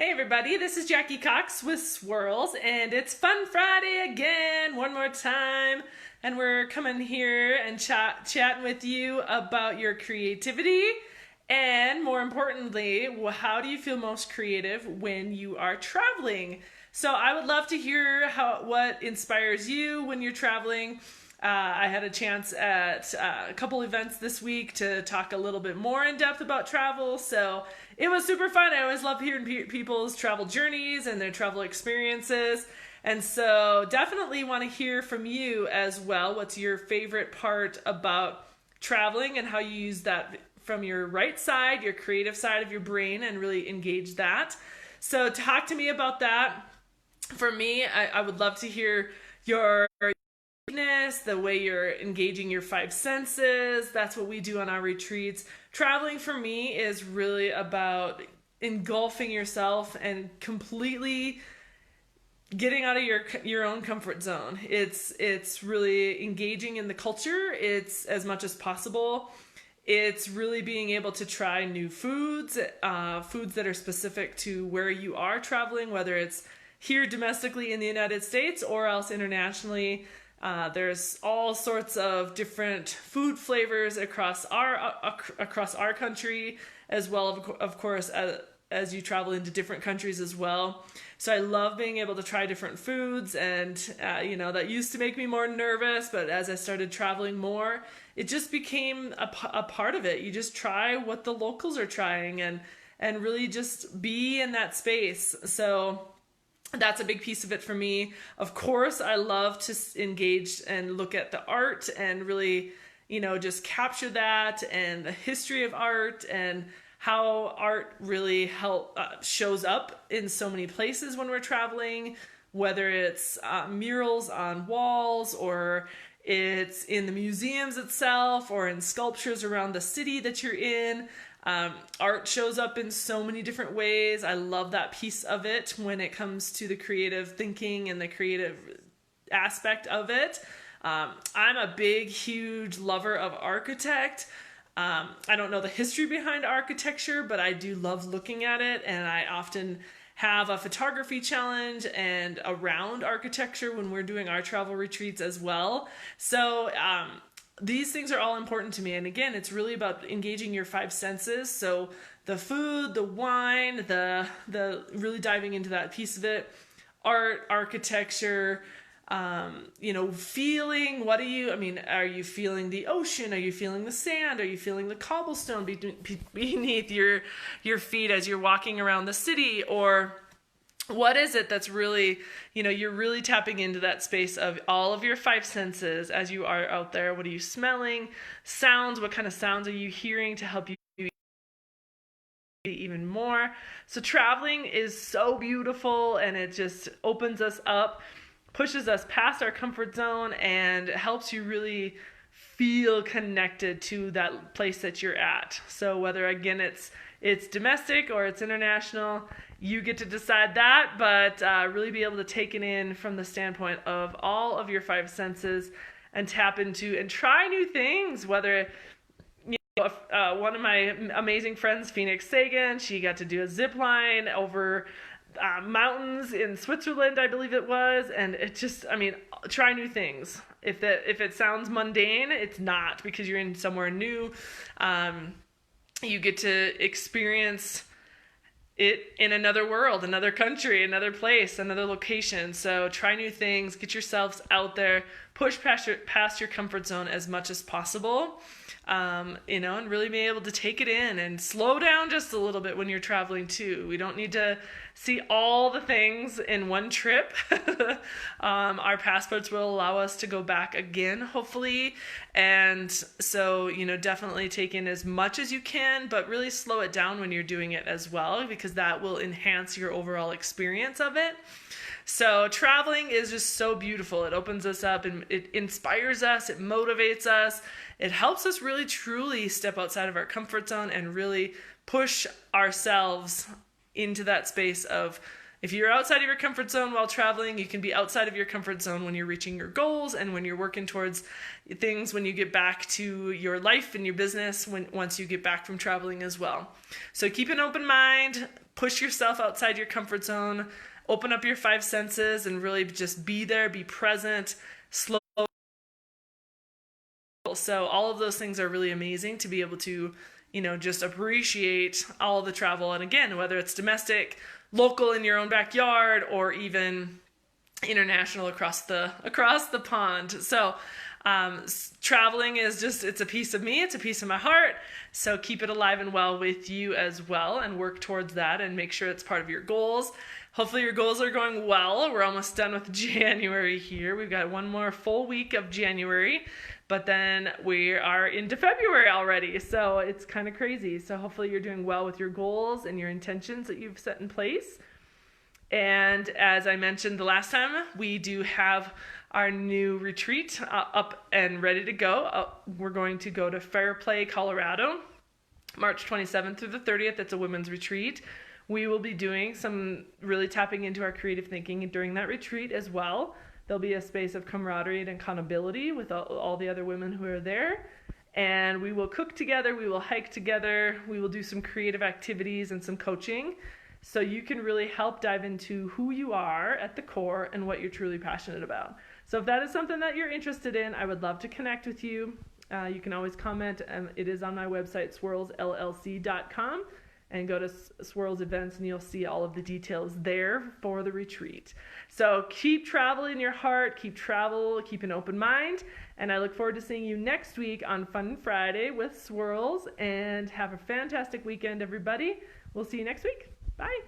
Hey everybody, this is Jackie Cox with Swirls, and it's Fun Friday again, one more time. And we're coming here and chatting with you about your creativity, and more importantly, how do you feel most creative when you are traveling? So I would love to hear what inspires you when you're traveling. I had a chance at a couple events this week to talk a little bit more in depth about travel, so it was super fun. I always love hearing people's travel journeys and their travel experiences, and so definitely want to hear from you as well. What's your favorite part about traveling and how you use that from your right side, your creative side of your brain, and really engage that? So talk to me about that. For me, I would love to hear your the way you're engaging your five senses. That's what we do on our retreats. Traveling for me is really about engulfing yourself and completely getting out of your own comfort zone. It's really engaging in the culture. It's as much as possible. It's really being able to try new foods, foods that are specific to where you are traveling, whether it's here domestically in the United States or else internationally. There's all sorts of different food flavors across our country, as well of course as you travel into different countries as well. So I love being able to try different foods, and that used to make me more nervous, but as I started traveling more, it just became a part of it. You just try what the locals are trying and really just be in that space. So that's a big piece of it for me. Of course, I love to engage and look at the art and really, just capture that and the history of art and how art really shows up in so many places when we're traveling, whether it's murals on walls or it's in the museums itself or in sculptures around the city that you're in. Art shows up in so many different ways. I love that piece of it when it comes to the creative thinking and the creative aspect of it. I'm a big, huge lover of architect. I don't know the history behind architecture, but I do love looking at it, and I often have a photography challenge and around architecture when we're doing our travel retreats as well. So these things are all important to me. And again, it's really about engaging your five senses. So the food, the wine, the really diving into that piece of it, art, architecture, feeling. Are you feeling the ocean? Are you feeling the sand? Are you feeling the cobblestone beneath your feet as you're walking around the city? Or what is it that's really, you're really tapping into that space of all of your five senses as you are out there? What are you smelling? Sounds, what kind of sounds are you hearing to help you even more? So traveling is so beautiful, and it just opens us up, pushes us past our comfort zone, and helps you really feel connected to that place that you're at. So whether, again, it's domestic or it's international, you get to decide that, but really be able to take it in from the standpoint of all of your five senses and tap into and try new things. Whether, one of my amazing friends, Phoenix Sagan, she got to do a zip line over mountains in Switzerland, I believe it was, and it just, try new things. If it sounds mundane, it's not, because you're in somewhere new. You get to experience it in another world, another country, another place, another location. So try new things, get yourselves out there, push past your comfort zone as much as possible, and really be able to take it in and slow down just a little bit when you're traveling too. We don't need to see all the things in one trip. Our passports will allow us to go back again, hopefully. And so, definitely take in as much as you can, but really slow it down when you're doing it as well, because that will enhance your overall experience of it. So traveling is just so beautiful. It opens us up and it inspires us. It motivates us. It helps us really truly step outside of our comfort zone and really push ourselves into that space of, if you're outside of your comfort zone while traveling, you can be outside of your comfort zone when you're reaching your goals and when you're working towards things when you get back to your life and your business once you get back from traveling as well. So keep an open mind, push yourself outside your comfort zone, open up your five senses, and really just be there, be present, slow. So all of those things are really amazing to be able to, just appreciate all the travel. And again, whether it's domestic, local in your own backyard, or even international across the pond. So traveling is it's a piece of me, it's a piece of my heart. So keep it alive and well with you as well, and work towards that and make sure it's part of your goals. Hopefully your goals are going well. We're almost done with January here. We've got one more full week of January, but then we are into February already. So it's kind of crazy. So hopefully you're doing well with your goals and your intentions that you've set in place. And as I mentioned the last time, we do have our new retreat up and ready to go. We're going to go to Fairplay, Colorado, March 27th through the 30th. It's a women's retreat. We will be doing some really tapping into our creative thinking during that retreat as well. There'll be a space of camaraderie and accountability with all the other women who are there. And we will cook together, we will hike together, we will do some creative activities and some coaching. So you can really help dive into who you are at the core and what you're truly passionate about. So if that is something that you're interested in, I would love to connect with you. You can always comment. It is on my website, swirlsllc.com, and go to Swirls events and you'll see all of the details there for the retreat. So keep traveling your heart, keep an open mind, and I look forward to seeing you next week on Fun Friday with Swirls, and have a fantastic weekend, everybody. We'll see you next week. Bye.